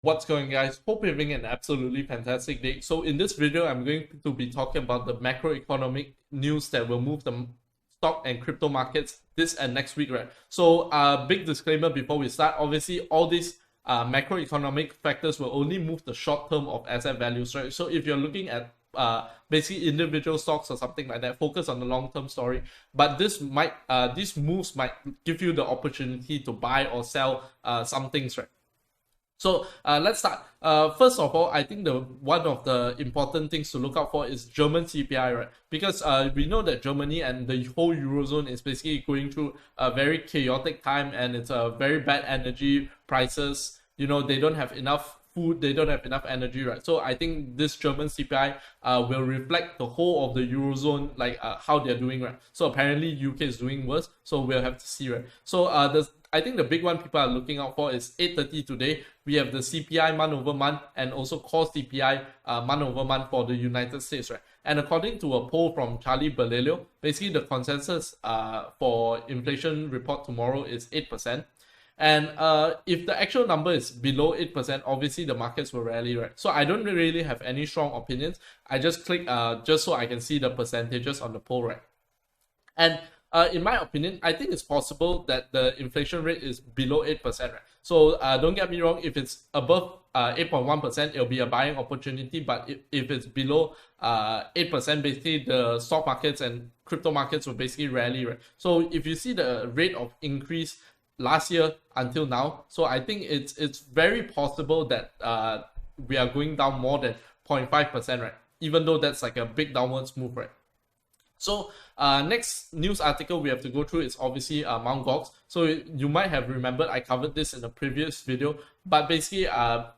What's going on, guys? Hope you're having an absolutely fantastic day. So in this video, I'm going to be talking about the macroeconomic news that will move the stock and crypto markets this and next week, right? So big disclaimer before we start. Obviously, all these macroeconomic factors will only move the short term of asset values, right? So if you're looking at basically individual stocks or something like that, focus on the long-term story. But these moves might give you the opportunity to buy or sell some things, right? So let's start. First of all, I think the one of the important things to look out for is German CPI, right? Because we know that Germany and the whole Eurozone is basically going through a very chaotic time, and it's a very bad energy prices. They don't have enough food, they don't have enough energy, right? So I think this German CPI will reflect the whole of the Eurozone, like how they're doing, right? So apparently UK is doing worse, so we'll have to see, right? So I think the big one people are looking out for is 8:30 today. We have the CPI month over month and also core CPI month over month for the United States, right? And according to a poll from Charlie Balelio, basically the consensus for inflation report tomorrow is 8%. And if the actual number is below 8%, obviously the markets will rally, right? So I don't really have any strong opinions. I just click just so I can see the percentages on the poll, right? And in my opinion, I think it's possible that the inflation rate is below 8%, right? So don't get me wrong, if it's above 8.1%, it'll be a buying opportunity. But if it's below 8%, basically the stock markets and crypto markets will basically rally, right? So if you see the rate of increase last year until now, so I think it's very possible that we are going down more than 0.5%, right? Even though that's like a big downwards move, right? So next news article we have to go through is obviously Mt. Gox. So you might have remembered I covered this in a previous video, but basically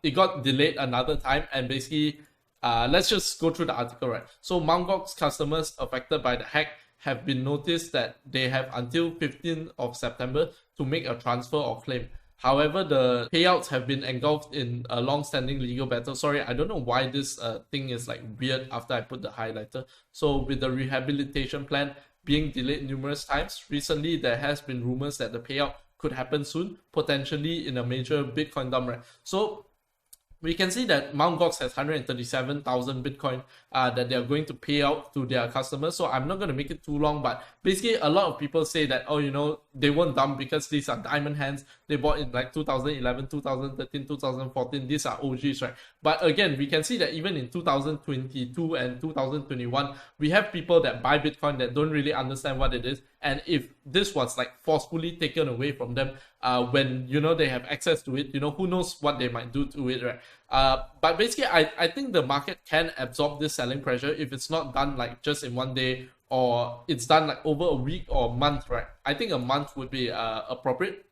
it got delayed another time, and basically let's just go through the article, right? So Mt. Gox customers affected by the hack have been noticed that they have until 15th of September to make a transfer or claim. However, the payouts have been engulfed in a long-standing legal battle. Sorry, I don't know why this thing is like weird after I put the highlighter. So with the rehabilitation plan being delayed numerous times, recently there has been rumors that the payout could happen soon, potentially in a major Bitcoin dump, right? So we can see that Mt. Gox has 137,000 Bitcoin that they are going to pay out to their customers. So I'm not going to make it too long, but basically a lot of people say that, oh, they won't dump because these are diamond hands. They bought in like 2011, 2013, 2014. These are OGs, right? But again, we can see that even in 2022 and 2021, we have people that buy Bitcoin that don't really understand what it is. And if this was like forcefully taken away from them when they have access to it, who knows what they might do to it, right? But basically I think the market can absorb this selling pressure if it's not done like just in one day, or it's done like over a week or a month, right? I think a month would be appropriate.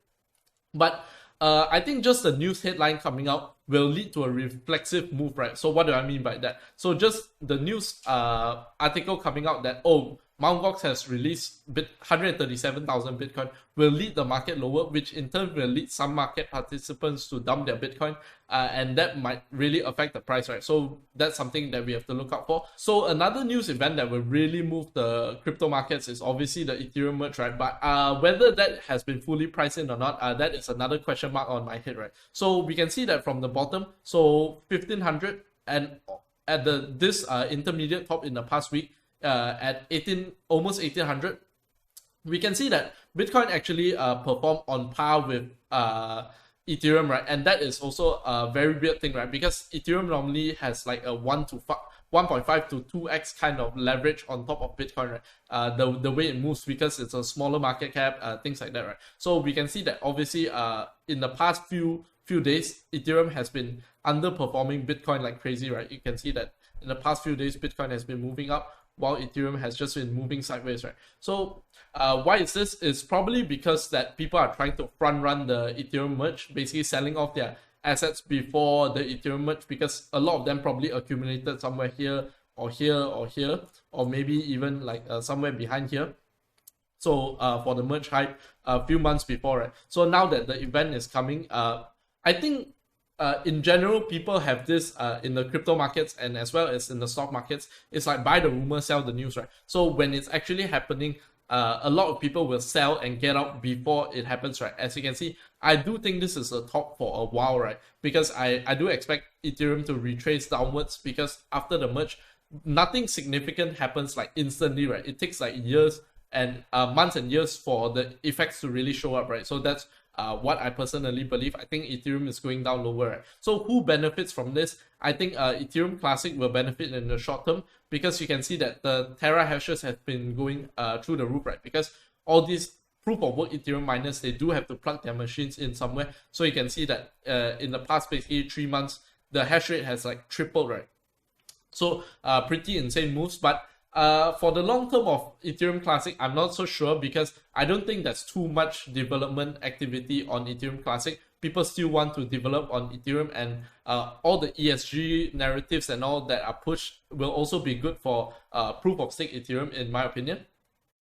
But I think just the news headline coming out will lead to a reflexive move, right? So what do I mean by that? So just the news article coming out that, oh, Mt. Gox has released 137,000 Bitcoin will lead the market lower, which in turn will lead some market participants to dump their Bitcoin, and that might really affect the price, right? So that's something that we have to look out for. So another news event that will really move the crypto markets is obviously the Ethereum merge, right? But whether that has been fully priced in or not, that is another question mark on my head, right? So we can see that from the bottom, so 1,500, and at this intermediate top in the past week, at almost 1,800, we can see that Bitcoin actually performed on par with Ethereum, right? And that is also a very weird thing, right? Because Ethereum normally has like a 1.5 to 2x kind of leverage on top of Bitcoin, right? The way it moves, because it's a smaller market cap, things like that, right? So we can see that obviously in the past few days, Ethereum has been underperforming Bitcoin like crazy, right? You can see that in the past few days, Bitcoin has been moving up while Ethereum has just been moving sideways, right? So why is this? It's probably because that people are trying to front run the Ethereum merge, basically selling off their assets before the Ethereum merge, because a lot of them probably accumulated somewhere here or here or here, or maybe even like somewhere behind here. So for the merge hype a few months before, right? So now that the event is coming, I think in general, people have this in the crypto markets and as well as in the stock markets. It's like buy the rumor, sell the news, right? So when it's actually happening, a lot of people will sell and get out before it happens, right? As you can see, I do think this is a top for a while, right? Because I do expect Ethereum to retrace downwards, because after the merge, nothing significant happens like instantly, right? It takes like years and months and years for the effects to really show up, right? So that's what I personally believe. I think Ethereum is going down lower, right? So who benefits from this? I think Ethereum Classic will benefit in the short term, because you can see that the Terra hashes have been going through the roof, right? Because all these proof of work Ethereum miners, they do have to plug their machines in somewhere. So you can see that in the past basically 3 months, the hash rate has like tripled, right? So pretty insane moves. But for the long term of Ethereum Classic, I'm not so sure, because I don't think there's too much development activity on Ethereum Classic. People still want to develop on Ethereum, and all the ESG narratives and all that are pushed will also be good for proof of stake Ethereum, in my opinion.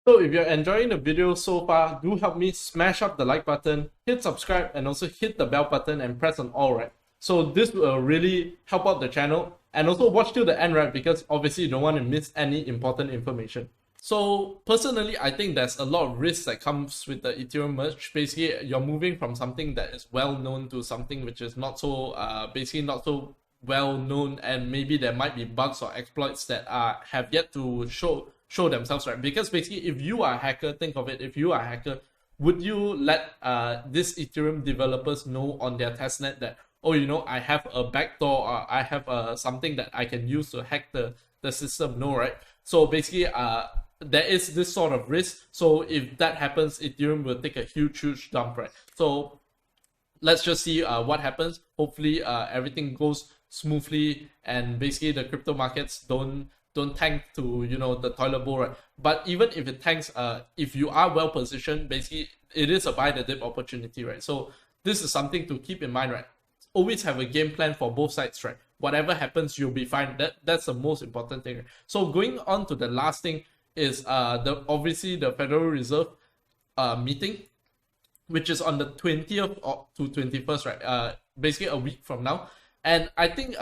So if you're enjoying the video so far, do help me smash up the like button, hit subscribe, and also hit the bell button and press on all, right? So this will really help out the channel. And also watch till the end, right? Because obviously you don't want to miss any important information. So personally, I think there's a lot of risk that comes with the Ethereum merge. Basically, you're moving from something that is well known to something which is not so, basically not so well known, and maybe there might be bugs or exploits that have yet to show themselves, right? Because basically, if you are a hacker, think of it, if you are a hacker, would you let these Ethereum developers know on their testnet that, oh, you know, I have a backdoor, or I have something that I can use to hack the system? No, right? So basically, there is this sort of risk. So if that happens, Ethereum will take a huge dump, right? So let's just see what happens. Hopefully, everything goes smoothly, and basically the crypto markets don't tank to, you know, the toilet bowl, right? But even if it tanks, if you are well positioned, basically it is a buy the dip opportunity, right? So this is something to keep in mind, right? Always have a game plan for both sides, right? Whatever happens, you'll be fine. That's the most important thing, right? So going on to the last thing is obviously the Federal Reserve meeting, which is on the 20th to 21st, right? Basically a week from now. And I think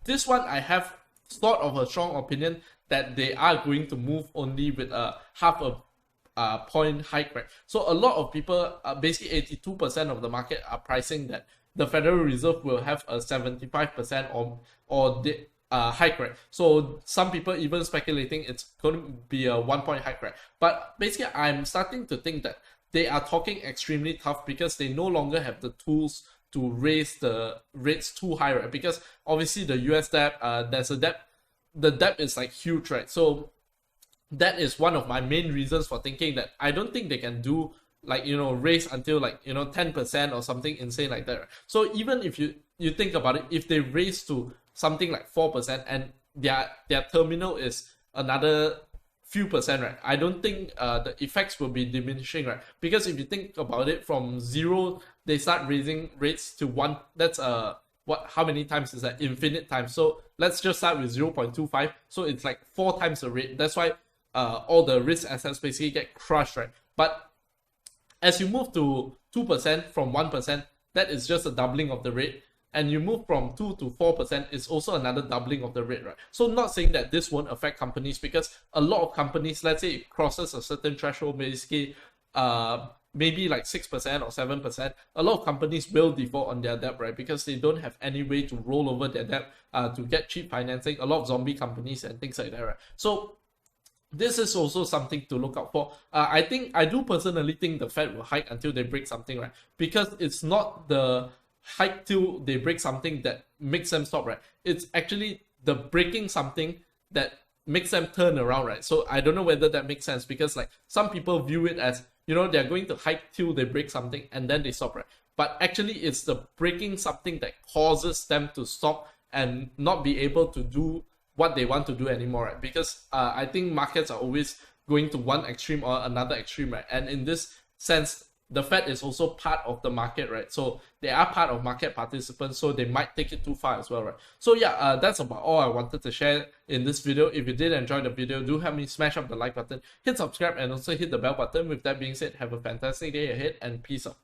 this one I have sort of a strong opinion that they are going to move only with a half a point hike, right? So a lot of people, basically 82% of the market are pricing that the Federal Reserve will have a 75% or the hike, right? So some people even speculating it's going to be a 1 point hike, right? But basically, I'm starting to think that they are talking extremely tough, because they no longer have the tools to raise the rates too high, right? Because obviously the US debt, there's a debt, the debt is like huge, right? So that is one of my main reasons for thinking that I don't think they can do, like, you know, raise until like, you know, 10% or something insane like that, right? So even if you think about it, if they raise to something like 4% and their terminal is another few percent, right? I don't think the effects will be diminishing, right? Because if you think about it, from 0 they start raising rates to 1. That's how many times is that? Infinite times. So let's just start with 0.25. So it's like 4 times the rate. That's why all the risk assets basically get crushed, right? But as you move to 2% from 1%, that is just a doubling of the rate. And you move from 2 to 4%, it's also another doubling of the rate, right? So not saying that this won't affect companies, because a lot of companies, let's say it crosses a certain threshold, basically maybe like 6% or 7%, a lot of companies will default on their debt, right? Because they don't have any way to roll over their debt to get cheap financing. A lot of zombie companies and things like that, right? So this is also something to look out for. I do personally think the Fed will hike until they break something, right? Because it's not the hike till they break something that makes them stop, right? It's actually the breaking something that makes them turn around, right? So I don't know whether that makes sense, because like some people view it as, you know, they're going to hike till they break something and then they stop, right? But actually it's the breaking something that causes them to stop and not be able to do what they want to do anymore, right? Because I think markets are always going to one extreme or another extreme, right? And in this sense, the Fed is also part of the market, right? So they are part of market participants, so they might take it too far as well, right? So yeah, that's about all I wanted to share in this video. If you did enjoy the video, do help me smash up the like button, hit subscribe, and also hit the bell button. With that being said, have a fantastic day ahead, and peace out.